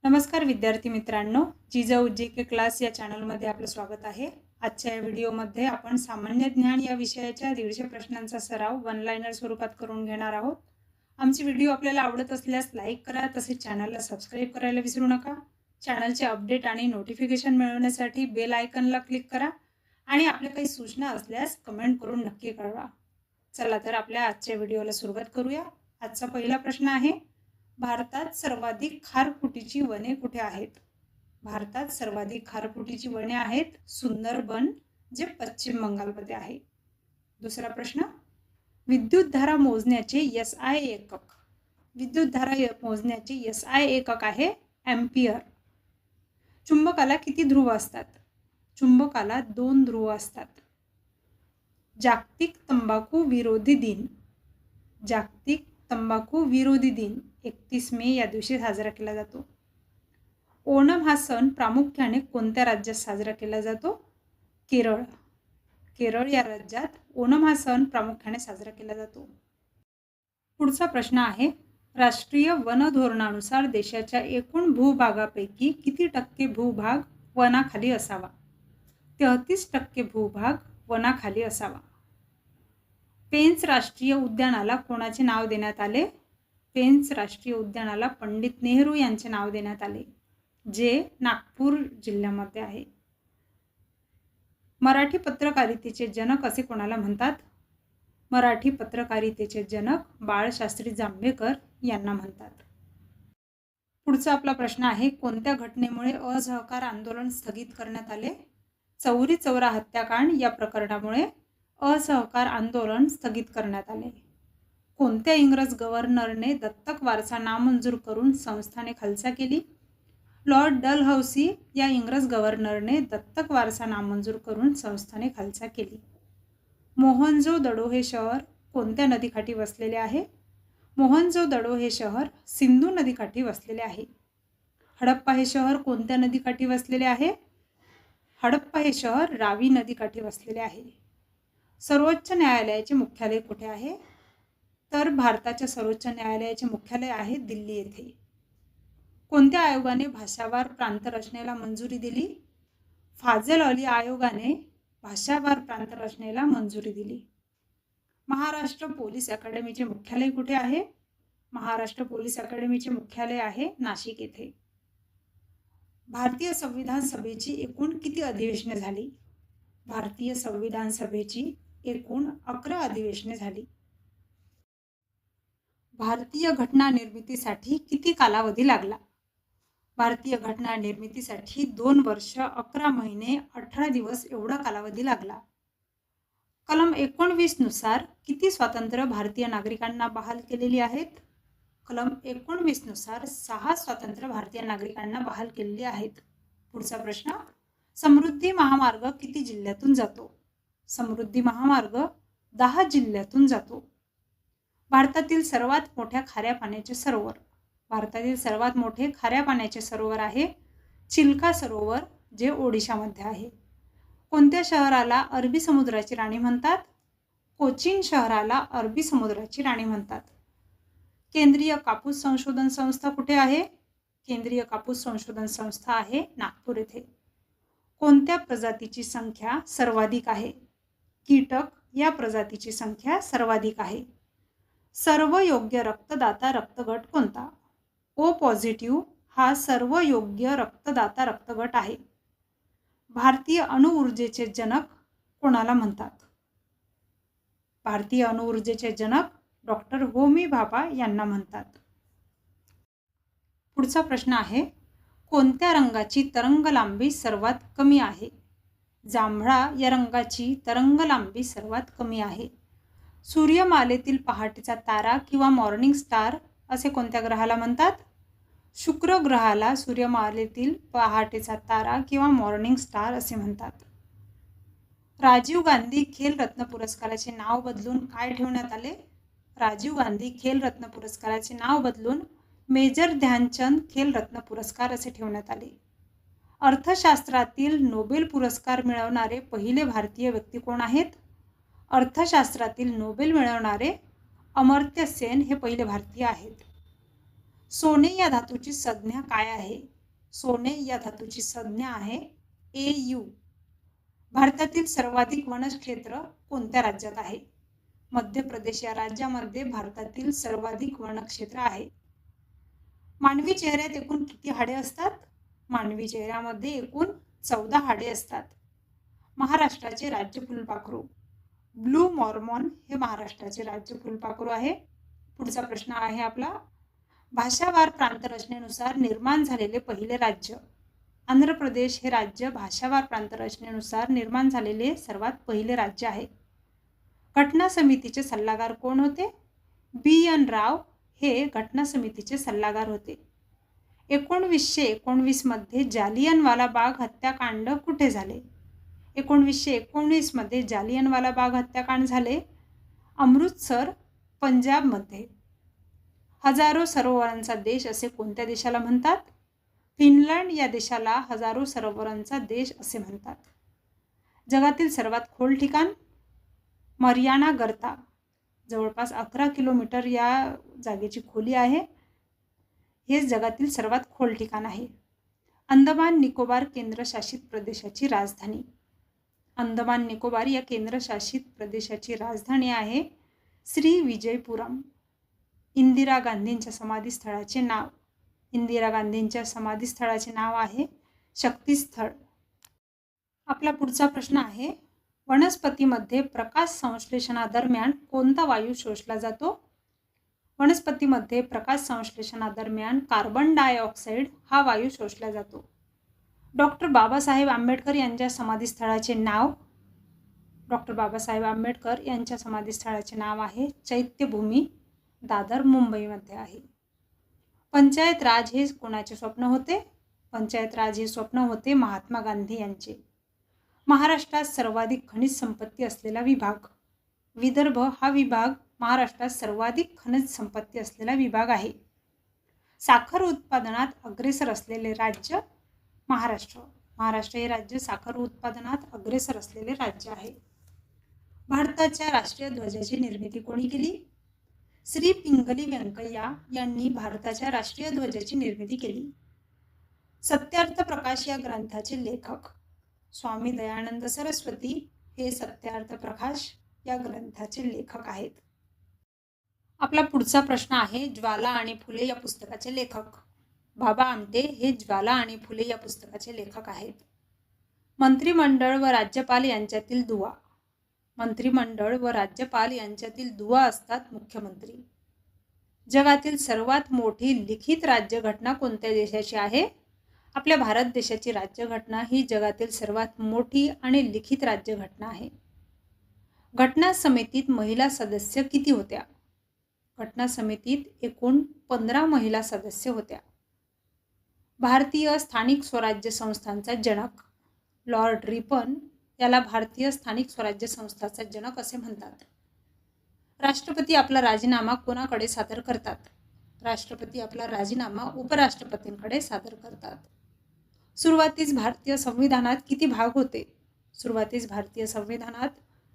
नमस्कार विद्यार्थी मित्रांनो, जिजाऊ जी.के क्लास या चॅनलमध्ये आपलं स्वागत आहे। आजच्या या व्हिडिओमध्ये आपण सामान्य ज्ञान या विषयाच्या 150 प्रश्नांचा सराव वन लाइनर स्वरूपात करून घेणार आहोत। आमचे व्हिडिओ आपल्याला आवडत असल्यास लाईक करा, तसेच चॅनलला सबस्क्राइब करायला विसरू नका। चॅनलचे अपडेट आणि नोटिफिकेशन मिळवण्यासाठी बेल आयकॉनला क्लिक करा आणि आपल्या काही सूचना असल्यास कमेंट करून नक्की कळवा। चला तर आपल्या आजच्या व्हिडिओला सुरुवात करूया। आजचा पहिला प्रश्न आहे, भारतात सर्वाधिक खारफुटीची वने कुठे आहेत? भारतात सर्वाधिक खारफुटीची वने आहेत सुंदरबन, जे पश्चिम बंगालमध्ये आहे। दुसरा प्रश्न, विद्युत धारा मोजण्याचे एसआय एकक। विद्युत धारा मोजण्याचे एसआय एकक आहे एम्पियर। चुंबकाला किती ध्रुव असतात? चुंबकाला 2 ध्रुव असतात। जागतिक तंबाखू विरोधी दिन। जागतिक तंबाखू विरोधी दिन 31 मे या दिवशी साजरा केला जातो। ओणम हा सण प्रामुख्याने कोणत्या राज्यात साजरा केला जातो? केरळ। केरळ या राज्यात ओणम हा सण प्रामुख्याने साजरा केला जातो। पुढचा प्रश्न आहे, राष्ट्रीय वन धोरणानुसार देशाच्या एकूण भूभागापैकी किती टक्के भूभाग वनाखाली असावा? 33% भूभाग वनाखाली असावा। पेंच राष्ट्रीय उद्यानाला कोणाचे नाव देण्यात आले? पेंच राष्ट्रीय उद्यानाला पंडित नेहरू यांचे नाव देण्यात आले, जे नागपूर जिल्ह्यामध्ये आहे। मराठी पत्रकारितेचे जनक असे कोणाला म्हणतात? मराठी पत्रकारितेचे जनक बाळशास्त्री जांभेकर यांना म्हणतात। पुढचा आपला प्रश्न आहे, कोणत्या घटनेमुळे असहकार आंदोलन स्थगित करण्यात आले? चौरी चौरा हत्याकांड या प्रकरणामुळे असहकार आंदोलन स्थगित करण्यात आले। कोणत्या इंग्रज गव्हर्नरने दत्तक वारसा नामंजूर करून संस्थाने खालसा केली? लॉर्ड डलहौसी या इंग्रज गव्हर्नरने दत्तक वारसा नामंजूर करून संस्थाने खालसा केली। मोहनजोदडो हे शहर कोणत्या नदीकाठी वसलेले आहे? मोहनजोदडो हे शहर सिंधू नदीकाठी वसलेले आहे। हडप्पा हे शहर कोणत्या नदीकाठी वसलेले आहे? हडप्पा हे शहर रावी नदीकाठी वसलेले आहे। सर्वोच्च न्यायालयाचे मुख्यालय कुठे आहे? तर भारताच्या सर्वोच्च न्यायालयाचे मुख्यालय आहे दिल्ली येथे। कोणत्या आयोगाने भाषावार प्रांत रचनेला मंजुरी दिली? फाजल अली आयोगाने भाषावार प्रांत रचनेला मंजुरी दिली। महाराष्ट्र पोलीस अकादमीचे मुख्यालय कुठे आहे? महाराष्ट्र पोलीस अकादमीचे मुख्यालय आहे नाशिक येथे। भारतीय संविधान सभेची एकूण किती अधिवेशने झाली? भारतीय संविधान सभेची एकूण 11 अधिवेशने झाली। भारतीय घटना निर्मितीसाठी किती कालावधी लागला? भारतीय घटना निर्मितीसाठी 2 वर्ष 11 महिने 18 दिवस एवढा कालावधी लागला। कलम 19 नुसार किती स्वातंत्र्य भारतीय नागरिकांना बहाल केलेली आहेत? कलम 19 नुसार 6 स्वातंत्र्य भारतीय नागरिकांना बहाल केलेली आहेत। पुढचा प्रश्न, समृद्धी महामार्ग किती जिल्ह्यातून जातो? समृद्धी महामार्ग 10 जिल्ह्यातून जातो। भारतातील सर्वात मोठ्या खाऱ्या पाण्याचे सरोवर। भारतातील सर्वात मोठे खाऱ्या पाण्याचे सरोवर आहे चिल्का सरोवर, जे ओडिशामध्ये आहे। कोणत्या शहराला अरबी समुद्राची राणी म्हणतात? कोचीन शहराला अरबी समुद्राची राणी म्हणतात। केंद्रीय कापूस संशोधन संस्था कुठे आहे? केंद्रीय कापूस संशोधन संस्था आहे नागपूर येथे। कोणत्या प्रजातीची संख्या सर्वाधिक आहे? कीटक या प्रजातीची संख्या सर्वाधिक आहे। सर्व योग्य रक्तदाता रक्तगट कोणता? ओ पॉझिटिव्ह हा सर्व योग्य रक्तदाता रक्तगट आहे। भारतीय अणुऊर्जेचे जनक कोणाला म्हणतात? भारतीय अणुऊर्जेचे जनक डॉक्टर होमी भाभा यांना म्हणतात। पुढचा प्रश्न आहे, कोणत्या रंगाची तरंगलांबी सर्वात कमी आहे? जांभळा या रंगाची तरंगलांबी सर्वात कमी आहे। सूर्यमालेतील पहाटेचा तारा किंवा मॉर्निंग स्टार असे कोणत्या ग्रहाला म्हणतात? शुक्र ग्रहाला सूर्यमालेतील पहाटेचा तारा किंवा मॉर्निंग स्टार असे म्हणतात। राजीव गांधी खेल रत्न पुरस्काराचे नाव बदलून काय ठेवण्यात आले? राजीव गांधी खेल रत्न पुरस्काराचे नाव बदलून मेजर ध्यानचंद खेल रत्न पुरस्कार असे ठेवण्यात आले। अर्थशास्त्रातील नोबेल पुरस्कार मिळवणारे पहिले भारतीय व्यक्ती कोण आहेत? अर्थशास्त्रातील नोबेल मिळवणारे अमर्त्य सेन हे पहिले भारतीय आहेत। सोने या धातूची संज्ञा काय आहे? सोने या धातूची संज्ञा आहे Au. भारतातील सर्वाधिक वनक्षेत्र कोणत्या राज्यात आहे? मध्य प्रदेश या राज्यामध्ये भारतातील सर्वाधिक वनक्षेत्र आहे. मानवी चेहऱ्यात एकूण किती हाडे असतात? मानवी चेहऱ्यामध्ये एकूण 14 हाडे असतात. महाराष्ट्राचे राज्य फुलपाखरू ब्लू मॉर्मॉन हे महाराष्ट्राचे राज्य फुलपाखरू आहे. पुढचा प्रश्न आहे आपला, भाषावार प्रांत रचनेनुसार निर्माण झालेले पहिले राज्य. आंध्र प्रदेश हे राज्य भाषावार प्रांत रचनेनुसार निर्माण झालेले सर्वात पहिले राज्य आहे. घटना समितीचे सल्लागार कोण होते? BN राव हे घटना समितीचे सल्लागार होते. 1919 मध्ये जालियनवाला बाग हत्याकांड कुठे झाले? 1919 मध्ये जालियनवाला बाग हत्याकांड झाले अमृतसर, पंजाबमध्ये. हजारो सरोवरांचा देश असे कोणत्या देशाला म्हणतात? फिनलंड या देशाला हजारो सरोवरांचा देश असे म्हणतात. जगातील सर्वात खोल ठिकाण? मरियाना गर्ता, जवळपास 11 किलोमीटर या जागेची खोली आहे. हे जगातील सर्वात खोल ठिकाण आहे. अंदमान निकोबार केंद्रशासित प्रदेशाची राजधानी? अंदमान निकोबार या केंद्रशासित प्रदेशाची राजधानी आहे श्रीविजयपुरम. इंदिरा गांधींच्या समाधीस्थळाचे नाव? इंदिरा गांधींच्या समाधीस्थळाचे नाव आहे शक्तीस्थळ. आपला पुढचा प्रश्न आहे, वनस्पतीमध्ये प्रकाश संश्लेषणादरम्यान कोणता वायू शोषला जातो? वनस्पतीमध्ये प्रकाश संश्लेषणादरम्यान कार्बन डायऑक्साईड हा वायू शोषला जातो. डॉक्टर बाबासाहेब आंबेडकर यांच्या समाधीस्थळाचे नाव? डॉक्टर बाबासाहेब आंबेडकर यांच्या समाधीस्थळाचे नाव आहे चैत्यभूमी, दादर, मुंबईमध्ये आहे. पंचायत राज हे कोणाचे स्वप्न होते? पंचायत राज हे स्वप्न होते महात्मा गांधी यांचे. महाराष्ट्रात सर्वाधिक खनिज संपत्ती असलेला विभाग? विदर्भ हा विभाग महाराष्ट्रात सर्वाधिक खनिज संपत्ती असलेला विभाग आहे. साखर उत्पादनात अग्रेसर असलेले राज्य? महाराष्ट्र. महाराष्ट्र हे राज्य साखर उत्पादनात अग्रेसर असलेले राज्य आहे. भारताच्या राष्ट्रीय ध्वजाची निर्मिती कोणी केली? श्री पिंगली व्यंकय्या यांनी भारताच्या राष्ट्रीय ध्वजाची निर्मिती केली. सत्यार्थ प्रकाश या ग्रंथाचे लेखक? स्वामी दयानंद सरस्वती हे सत्यार्थ प्रकाश या ग्रंथाचे लेखक आहेत. आपला पुढचा प्रश्न आहे, ज्वाला आणि फुले या पुस्तकाचे लेखक? बाबा आमटे हे ज्वाला आणि फुले या पुस्तकाचे लेखक आहेत. मंत्रिमंडळ व राज्यपाल यांच्यातील दुवा? मंत्रिमंडळ व राज्यपाल यांच्यातील दुवा असतात मुख्यमंत्री. जगातील सर्वात मोठी लिखित राज्यघटना कोणत्या देशाची आहे? आपल्या भारत देशाची राज्यघटना ही जगातील सर्वात मोठी आणि लिखित राज्यघटना आहे. घटना समितीत महिला सदस्य किती होत्या? घटना समितीत एकूण 15 महिला सदस्य होत्या. भारतीय स्थानिक स्वराज्य संस्थांचा जनक? लॉर्ड रिपन याला भारतीय स्थानिक स्वराज्य संस्थांचा जनक असे म्हणतात. राष्ट्रपती आपला राजीनामा कोणाकडे सादर करतात? राष्ट्रपती आपला राजीनामा उपराष्ट्रपतींकडे सादर करतात. सुरुवातीस भारतीय संविधानात किती भाग होते? सुरुवातीस भारतीय संविधानात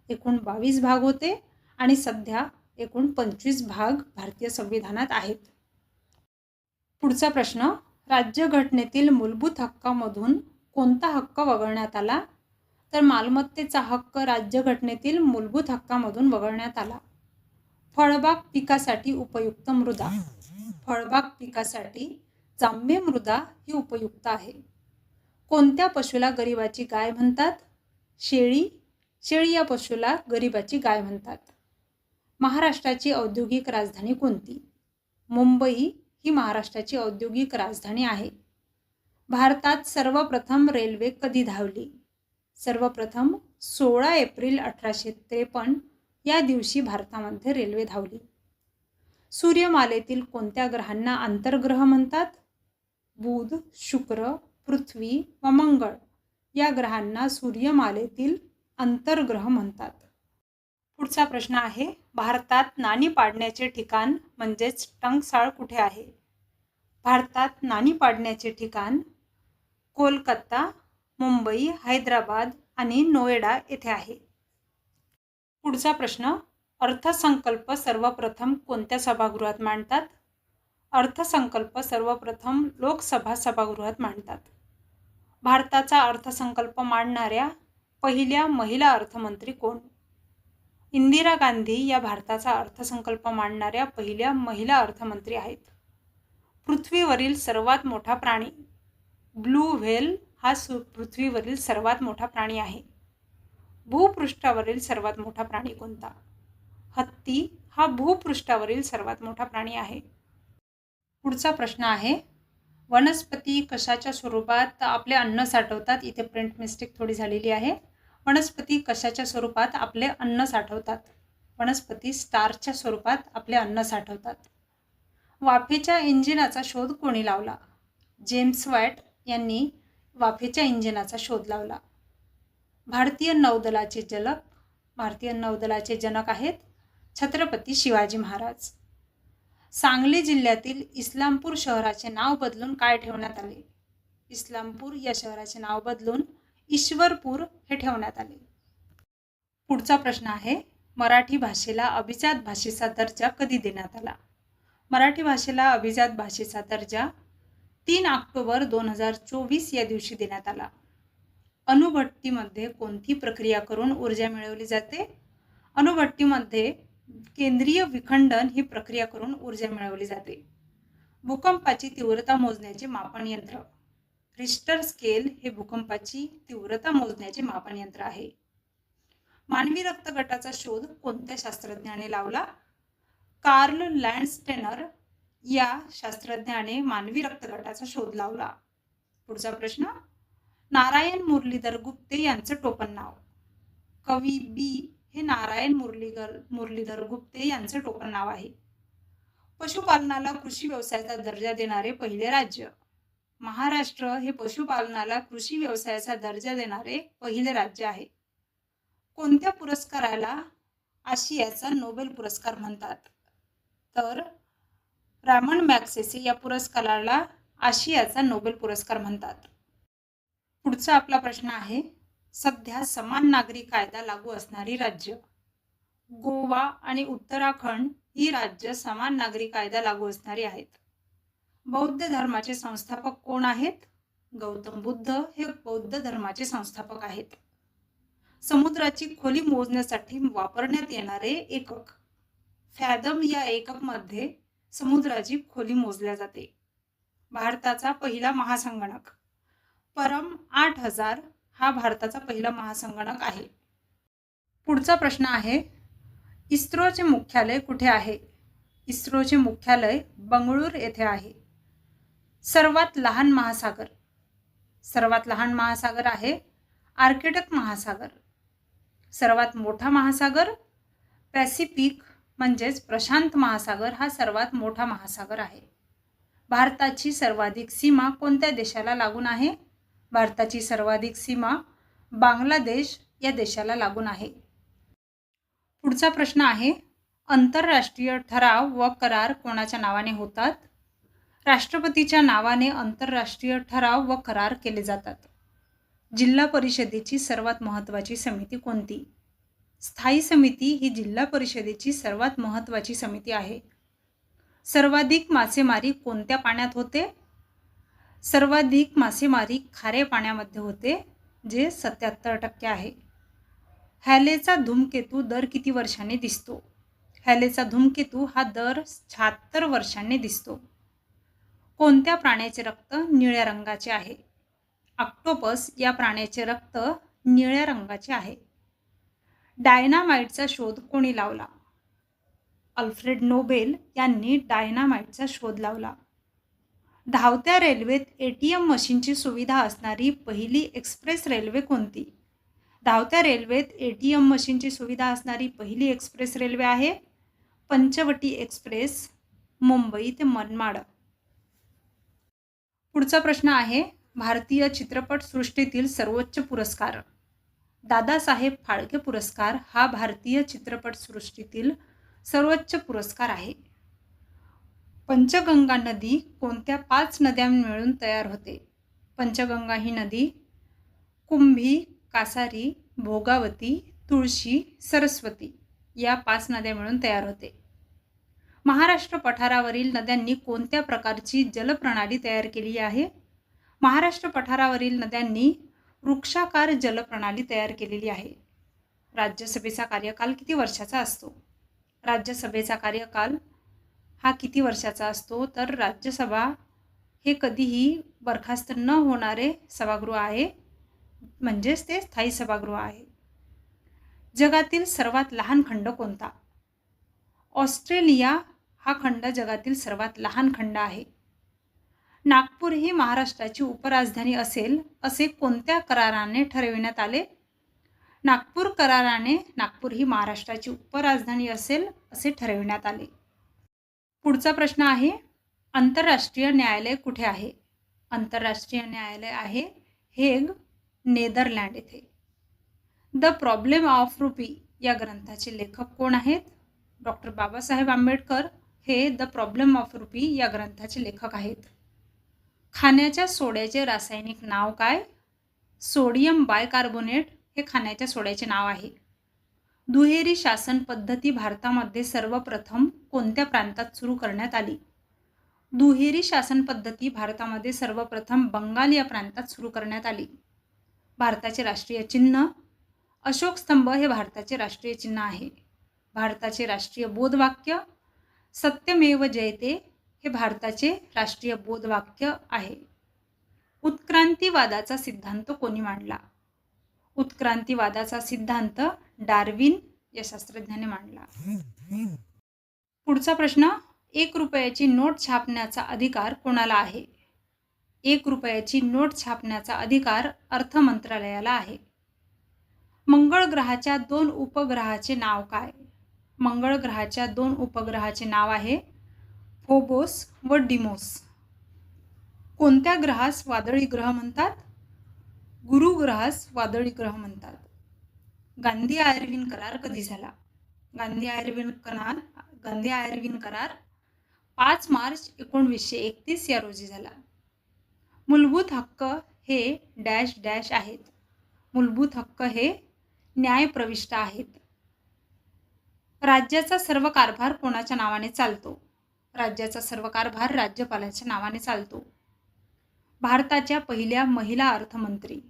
एकूण 22 भाग होते आणि सध्या एकूण 25 भाग भारतीय संविधानात आहेत. पुढचा प्रश्न, राज्यघटनेतील मूलभूत हक्कांमधून कोणता हक्क वगळण्यात आला? तर मालमत्तेचा हक्क राज्यघटनेतील मूलभूत हक्कांमधून वगळण्यात आला. फळबाग पिकासाठी उपयुक्त मृदा? फळबाग पिकासाठी जांभे मृदा ही उपयुक्त आहे. कोणत्या पशुला गरिबाची गाय म्हणतात? शेळी. शेळी या पशुला गरिबाची गाय म्हणतात. महाराष्ट्राची औद्योगिक राजधानी कोणती? मुंबई ही महाराष्ट्राची औद्योगिक राजधानी आहे. भारतात सर्वप्रथम रेल्वे कधी धावली? सर्वप्रथम 16 एप्रिल 1853 या दिवशी भारतामध्ये रेल्वे धावली. सूर्यमालेतील कोणत्या ग्रहांना आंतरग्रह म्हणतात? बुध, शुक्र, पृथ्वी व मंगळ या ग्रहांना सूर्यमालेतील अंतर्ग्रह म्हणतात. पुढचा प्रश्न आहे, भारतात नाणी पाडण्याचे ठिकाण म्हणजेच टंकसाळ कुठे आहे? भारतात नाणी पाडण्याचे ठिकाण कोलकाता, मुंबई, हैदराबाद आणि नोएडा येथे आहे. पुढचा प्रश्न, अर्थसंकल्प सर्वप्रथम कोणत्या सभागृहात मांडतात? अर्थसंकल्प सर्वप्रथम लोकसभा सभागृहात मांडतात. भारताचा अर्थसंकल्प मांडणाऱ्या पहिल्या महिला अर्थमंत्री कोण? इंदिरा गांधी या भारताचा अर्थसंकल्प मांडणाऱ्या पहिल्या महिला अर्थमंत्री आहेत. पृथ्वीवरील सर्वात मोठा प्राणी ब्लू व्हेल हा पृथ्वीवरील सर्वात मोठा प्राणी आहे. भूपृष्ठावरील सर्वात मोठा प्राणी कोणता? हत्ती हा भूपृष्ठावरील सर्वात मोठा प्राणी आहे. पुढचा प्रश्न आहे, वनस्पती कशाच्या स्वरूपात आपले अन्न साठवतात? इथे प्रिंट मिस्टेक थोडी झालेली आहे. वनस्पती कशाच्या स्वरूपात आपले अन्न साठवतात? वनस्पती स्टार्चच्या स्वरूपात आपले अन्न साठवतात. वाफेच्या इंजिनाचा शोध कोणी लावला? जेम्स वॅट यांनी वाफेच्या इंजिनाचा शोध लावला. भारतीय नौदलाचे जनक आहेत छत्रपती शिवाजी महाराज. सांगली जिल्ह्यातील इस्लामपूर शहराचे नाव बदलून काय ठेवण्यात आले? इस्लामपूर या शहराचे नाव बदलून ईश्वरपूर हे ठेवण्यात आले. पुढचा प्रश्न आहे, मराठी भाषेला अभिजात भाषेचा दर्जा कधी देण्यात आला? मराठी भाषेला अभिजात भाषेचा दर्जा 3 ऑक्टोबर 2024 या दिवशी देण्यात आला. अणुभट्टीमध्ये कोणती प्रक्रिया करून ऊर्जा मिळवली जाते? अणुभट्टीमध्ये केंद्रीय विखंडन ही प्रक्रिया करून ऊर्जा मिळवली जाते. भूकंपाची तीव्रता मोजण्याचे मापन यंत्र रिश्टर स्केल हे भूकंपाची तीव्रता मोजण्याचे मापन यंत्र आहे. मानवी रक्तगटाचा शोध कोणत्या शास्त्रज्ञाने लावला? कार्ल लँडस्टेनर या शास्त्रज्ञाने मानवी रक्तगटाचा शोध लावला. पुढचा प्रश्न, नारायण मुरलीधर गुप्ते यांचं टोपण नाव? कवी बी हे नारायण मुरलीधर गुप्ते यांचं टोपण नाव आहे. पशुपालनाला कृषी व्यवसायाचा दर्जा देणारे पहिले राज्य? महाराष्ट्र हे पशुपालनाला कृषी व्यवसायाचा दर्जा देणारे पहिले राज्य आहे. कोणत्या पुरस्काराला आशियाचा नोबेल पुरस्कार म्हणतात? तर रामन मॅग्सेसे या पुरस्काराला आशियाचा नोबेल पुरस्कार म्हणतात. पुढचा आपला प्रश्न आहे, सध्या समान नागरी कायदा लागू असणारी राज्य? गोवा आणि उत्तराखंड ही राज्य समान नागरी कायदा लागू असणारी आहेत. बौद्ध धर्माचे संस्थापक कोण आहेत? गौतम बुद्ध हे बौद्ध धर्माचे संस्थापक आहेत. समुद्राची खोली मोजण्यासाठी वापरण्यात येणारे एकक? फॅदम या एककमध्ये समुद्राची खोली मोजल्या जाते. भारताचा पहिला महासंगणक परम 8000 हा भारताचा पहिला महासंगणक आहे. पुढचा प्रश्न आहे, इस्रोचे मुख्यालय कुठे आहे? इस्रोचे मुख्यालय बंगळूर येथे आहे. सर्वात लहान महासागर? सर्वात लहान महासागर आहे आर्कटिक महासागर. सर्वात मोठा महासागर? पॅसिफिक म्हणजेच प्रशांत महासागर हा सर्वात मोठा महासागर आहे. भारताची सर्वाधिक सीमा कोणत्या देशाला लागून आहे? भारताची सर्वाधिक सीमा बांगलादेश या देशाला लागून आहे. पुढचा प्रश्न आहे, आंतरराष्ट्रीय ठराव व करार कोणाच्या नावाने होतात? राष्ट्रपतीच्या नावाने आंतरराष्ट्रीय ठराव व करार केले जातात. जिल्हा परिषदेची सर्वात महत्त्वाची समिती कोणती? स्थायी समिती ही जिल्हा परिषदेची सर्वात महत्त्वाची समिती आहे. सर्वाधिक मासेमारी कोणत्या पाण्यात होते? सर्वाधिक मासेमारी खाऱ्या पाण्यामध्ये होते, जे 77% आहे. हॅलेचा धूमकेतू दर किती वर्षांनी दिसतो? हॅलेचा धूमकेतू हा दर 76 वर्षांनी दिसतो. कोणत्या प्राण्याचे रक्त निळ्या रंगाचे आहे? ऑक्टोपस या प्राण्याचे रक्त निळ्या रंगाचे आहे. डायनामाइटचा शोध कोणी लावला? अल्फ्रेड नोबेल यांनी डायनामाइटचा शोध लावला. धावत्या रेल्वेत ATM मशीनची सुविधा असणारी पहिली एक्सप्रेस रेल्वे कोणती? धावत्या रेल्वेत ATM मशीनची सुविधा असणारी पहिली एक्सप्रेस रेल्वे आहे पंचवटी एक्सप्रेस, मुंबई ते मनमाड. पुढचा प्रश्न आहे, भारतीय चित्रपट सृष्टीतील सर्वोच्च पुरस्कार? दादासाहेब फाळके पुरस्कार हा भारतीय चित्रपट सृष्टीतील सर्वोच्च पुरस्कार आहे. पंचगंगा नदी कोणत्या 5 नद्या मिळून तयार होते? पंचगंगा ही नदी कुंभी, कासारी, भोगावती, तुळशी, सरस्वती या 5 नद्या मिळून तयार होते. महाराष्ट्र पठारावरील नद्यांनी कोणत्या प्रकारची जलप्रणाली तयार केली आहे? महाराष्ट्र पठारावरील नद्यांनी वृक्षाकार जलप्रणाली तयार केलेली आहे. राज्यसभेचा कार्यकाल किती वर्षाचा असतो? राज्यसभेचा कार्यकाल हा किती वर्षाचा असतो? तर राज्यसभा हे कधीही बरखास्त न होणारे सभागृह आहे, म्हणजेच ते स्थायी सभागृह आहे. जगातील सर्वात लहान खंड कोणता? ऑस्ट्रेलिया हा खंड जगातील सर्वात लहान खंड आहे. नागपूर ही महाराष्ट्राची उपराजधानी असेल असे कोणत्या कराराने ठरविण्यात आले? नागपूर कराराने नागपूर ही महाराष्ट्राची उपराजधानी असेल असे ठरविण्यात आले. पुढचा प्रश्न आहे, आंतरराष्ट्रीय न्यायालय कुठे आहे? आंतरराष्ट्रीय न्यायालय आहे हेग, नेदरलँड येथे. द प्रॉब्लेम ऑफ रुपी या ग्रंथाचे लेखक कोण आहेत? डॉक्टर बाबासाहेब आंबेडकर हे द प्रॉब्लेम ऑफ रुपी या ग्रंथाचे लेखक आहेत. खाण्याच्या सोड्याचे रासायनिक नाव काय? सोडियम बायकार्बोनेट हे खाण्याच्या सोड्याचे नाव आहे. दुहेरी शासन पद्धती भारतामध्ये सर्वप्रथम कोणत्या प्रांतात सुरू करण्यात आली? दुहेरी शासन पद्धती भारतामध्ये सर्वप्रथम बंगाल या प्रांतात सुरू करण्यात आली. भारताचे राष्ट्रीय चिन्ह अशोक स्तंभ हे भारताचे राष्ट्रीय चिन्ह आहे. भारताचे राष्ट्रीय बोधवाक्य सत्यमेव जयते हे भारताचे राष्ट्रीय बोधवाक्य आहे. उत्क्रांतीवादाचा सिद्धांत कोणी मांडला? उत्क्रांतीवादाचा सिद्धांत डार्विन या शास्त्रज्ञाने मांडला. पुढचा प्रश्न, 1 रुपयाची नोट छापण्याचा अधिकार कोणाला आहे? 1 रुपयाची नोट छापण्याचा अधिकार अर्थ मंत्रालयाला आहे. मंगळ ग्रहाच्या 2 उपग्रहाचे नाव काय? मंगळ ग्रहाच्या 2 उपग्रहाचे नाव आहे फोबोस व डिमोस. कोणत्या ग्रहास वादळी ग्रह म्हणतात? गुरु ग्रहास वादळी ग्रह म्हणतात. गांधी आयर्विन करार कधी झाला? गांधी आयर्विन करार 5 मार्च 1931 या रोजी झाला. मूलभूत हक्क हे डॅश डॅश आहेत. मूलभूत हक्क हे न्यायप्रविष्ट आहेत. राज्याचा सर्व कारभार कोणाच्या नावाने चालतो? राज्याचा सर्व कारभार राज्यपालाच्या नावाने चालतो. भारताच्या पहिल्या महिला अर्थमंत्री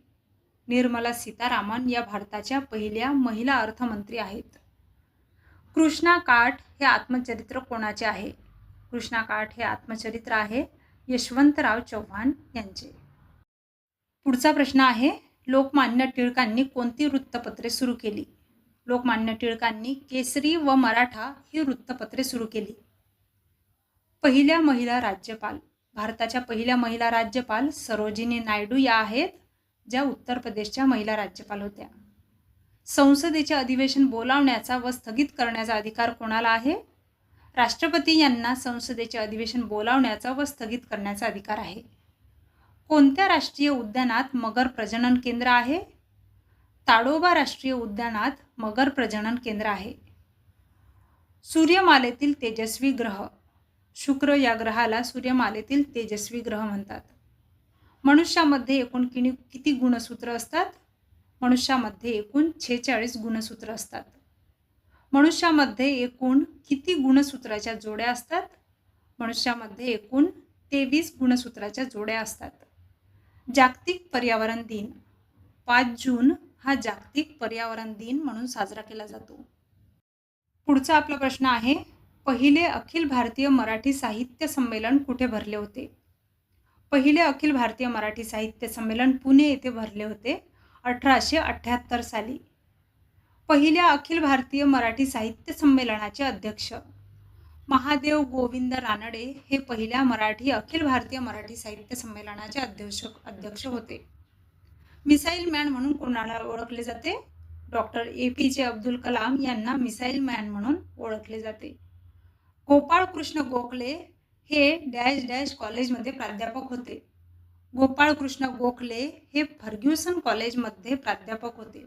निर्मला सीतारामन या भारताच्या पहिल्या महिला अर्थमंत्री आहेत. कृष्णा काठ हे आत्मचरित्र कोणाचे आहे? कृष्णा काठ हे आत्मचरित्र आहे यशवंतराव चव्हाण यांचे. पुढचा प्रश्न आहे, लोकमान्य टिळकांनी कोणती वृत्तपत्रे सुरू केली? लोकमान्य टिळकांनी केसरी व मराठा ही वृत्तपत्रे सुरू केली. पहिल्या महिला राज्यपाल भारताच्या पहिल्या महिला राज्यपाल सरोजिनी नायडू या आहेत, ज्या उत्तर प्रदेशच्या महिला राज्यपाल होत्या. संसदेचे अधिवेशन बोलावण्याचा व स्थगित करण्याचा अधिकार कोणाला आहे? राष्ट्रपती यांना संसदेचे अधिवेशन बोलावण्याचा व स्थगित करण्याचा अधिकार आहे. कोणत्या राष्ट्रीय उद्यानात मगर प्रजनन केंद्र आहे? ताडोबा राष्ट्रीय उद्यानात मगर प्रजनन केंद्र आहे. सूर्यमालेतील तेजस्वी ग्रह शुक्र या ग्रहाला सूर्यमालेतील तेजस्वी ग्रह म्हणतात. मनुष्यामध्ये एकूण किती गुणसूत्र असतात? मनुष्यामध्ये एकूण 46 गुणसूत्र असतात. मनुष्यामध्ये एकूण किती गुणसूत्राच्या जोड्या असतात? मनुष्यामध्ये एकूण 23 गुणसूत्राच्या जोड्या असतात. जागतिक पर्यावरण दिन 5 जून हा जागतिक पर्यावरण दिन म्हणून साजरा केला जातो. पुढचा आपला प्रश्न आहे, पहिले अखिल भारतीय मराठी साहित्य संमेलन कुठे भरले होते? पहिले अखिल भारतीय मराठी साहित्य संमेलन पुणे येथे भरले होते 1878 साली. पहिल्या अखिल भारतीय मराठी साहित्य संमेलनाचे अध्यक्ष महादेव गोविंद रानडे हे पहिल्या अखिल भारतीय मराठी साहित्य संमेलनाचे अध्यक्ष होते. मिसाईल मॅन म्हणून कोणाला ओळखले जाते? डॉक्टर APJ अब्दुल कलाम यांना मिसाईल मॅन म्हणून ओळखले जाते. गोपाळ कृष्ण गोखले हे डॅश डॅश कॉलेजमध्ये प्राध्यापक होते. गोपाळ कृष्ण गोखले हे फर्ग्युसन कॉलेजमध्ये प्राध्यापक होते.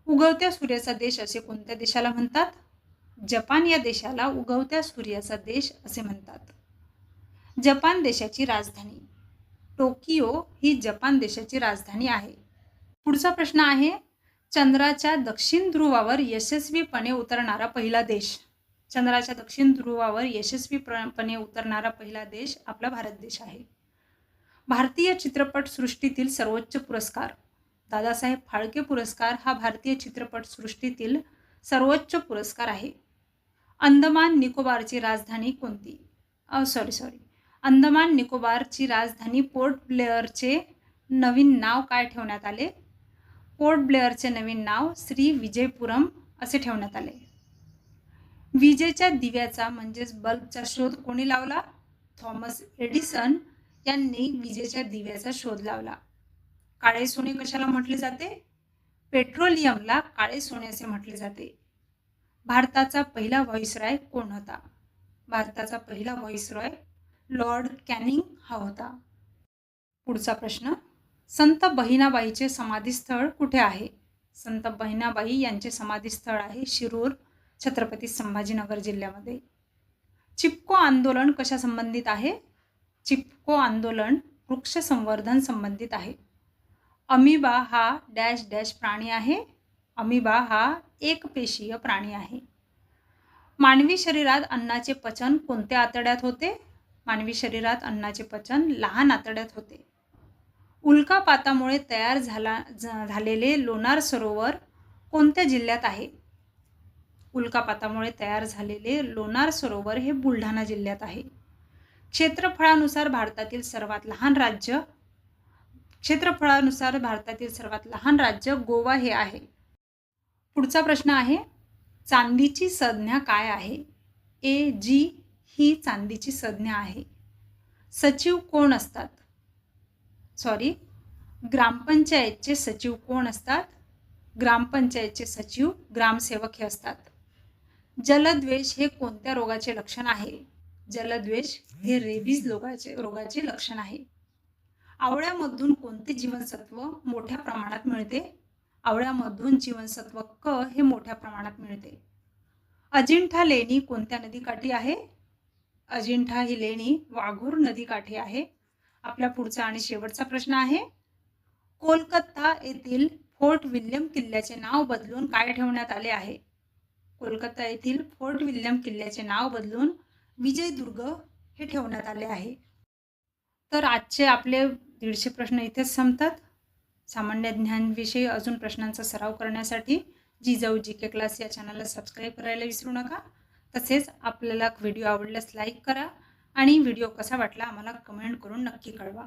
उगवत्या सूर्याचा देश असे कोणत्या देशाला म्हणतात? जपान या देशाला उगवत्या सूर्याचा देश असे म्हणतात. जपान देशाची राजधानी टोकियो ही जपान देशाची राजधानी आहे. पुढचा प्रश्न आहे, चंद्राच्या दक्षिण ध्रुवावर यशस्वीपणे उतरणारा पहिला देश. चंद्राच्या दक्षिण ध्रुवावर यशस्वीपणे उतरणारा पहिला देश आपला भारत देश आहे. भारतीय चित्रपट सृष्टीतील सर्वोच्च पुरस्कार. दादासाहेब फाळके पुरस्कार हा भारतीय चित्रपट सृष्टीतील सर्वोच्च पुरस्कार आहे. अंदमान निकोबारची राजधानी कोणती? अंदमान निकोबारची राजधानी पोर्ट ब्लेअरचे नवीन नाव काय ठेवण्यात आले? पोर्ट ब्लेअरचे नवीन नाव श्री विजयपुरम असे ठेवण्यात आले. विजेच्या दिव्याचा म्हणजेच बल्बचा शोध कोणी लावला? थॉमस एडिसन यांनी विजेच्या दिव्याचा शोध लावला. काळे सोने कशाला म्हटले जाते? पेट्रोलियमला काळे सोने असे म्हटले जाते. भारताचा पहिला व्हाईसरॉय कोण होता? भारताचा पहिला व्हाईसरॉय लॉर्ड कॅनिंग हा होता. पुढचा प्रश्न, संत बहिणाबाईचे समाधीस्थळ कुठे आहे? संत बहिणाबाई यांचे समाधीस्थळ आहे शिरूर, छत्रपती संभाजीनगर जिल्ह्यामध्ये. चिपको आंदोलन कशा संबंधित आहे? चिपको आंदोलन वृक्ष संवर्धन संबंधित आहे. अमिबा हा डॅश डॅश प्राणी आहे. अमिबा हा एकपेशीय प्राणी आहे. मानवी शरीरात अन्नाचे पचन कोणत्या आतड्यात होते? मानवी शरीरात अन्नाचे पचन लहान आतड्यात होते. उल्कापातामुळे तयार झालेले लोणार सरोवर कोणत्या जिल्ह्यात आहे? उल्कापातामुळे तयार झालेले लोणार सरोवर हे बुलढाणा जिल्ह्यात आहे. क्षेत्रफळानुसार भारतातील सर्वात लहान राज्य गोवा हे आहे. पुढचा प्रश्न आहे, चांदीची संज्ञा काय आहे? AG ही चांदीची संज्ञा आहे. सचिव कोण असतात? ग्रामपंचायतचे सचिव कोण असतात? ग्रामपंचायतचे सचिव ग्रामसेवक हे असतात. जलद्वेष हे कोणत्या रोगाचे लक्षण आहे? जलद्वेष हे रेबीज रोगाचे लक्षण आहे. आवळ्यामधून कोणते जीवनसत्व मोठ्या प्रमाणात मिळते? आवळ्यामधून जीवनसत्व क हे मोठ्या प्रमाणात मिळते. अजिंठा लेणी कोणत्या नदीकाठी आहे? अजिंठा ही लेणी वाघूर नदीकाठी आहे. आपला पुढचा आणि शेवटचा प्रश्न आहे, कोलकाता येथील फोर्ट विल्यम किल्ल्याचे नाव बदलून काय ठेवण्यात आले आहे? कोलकाता येथील फोर्ट विल्यम किल्ल्याचे नाव बदलून विजयदुर्ग हे ठेवण्यात आले आहे. तर आजचे आपले 150 प्रश्न इथेच संपतात. सामान्य ज्ञानविषयी अजून प्रश्नांचा सराव करण्यासाठी जिजाऊ GK क्लास या चॅनलला सबस्क्राईब करायला विसरू नका. तसेच आपल्याला व्हिडिओ आवडल्यास लाईक करा आणि व्हिडिओ कसा वाटला आम्हाला कमेंट करून नक्की कळवा.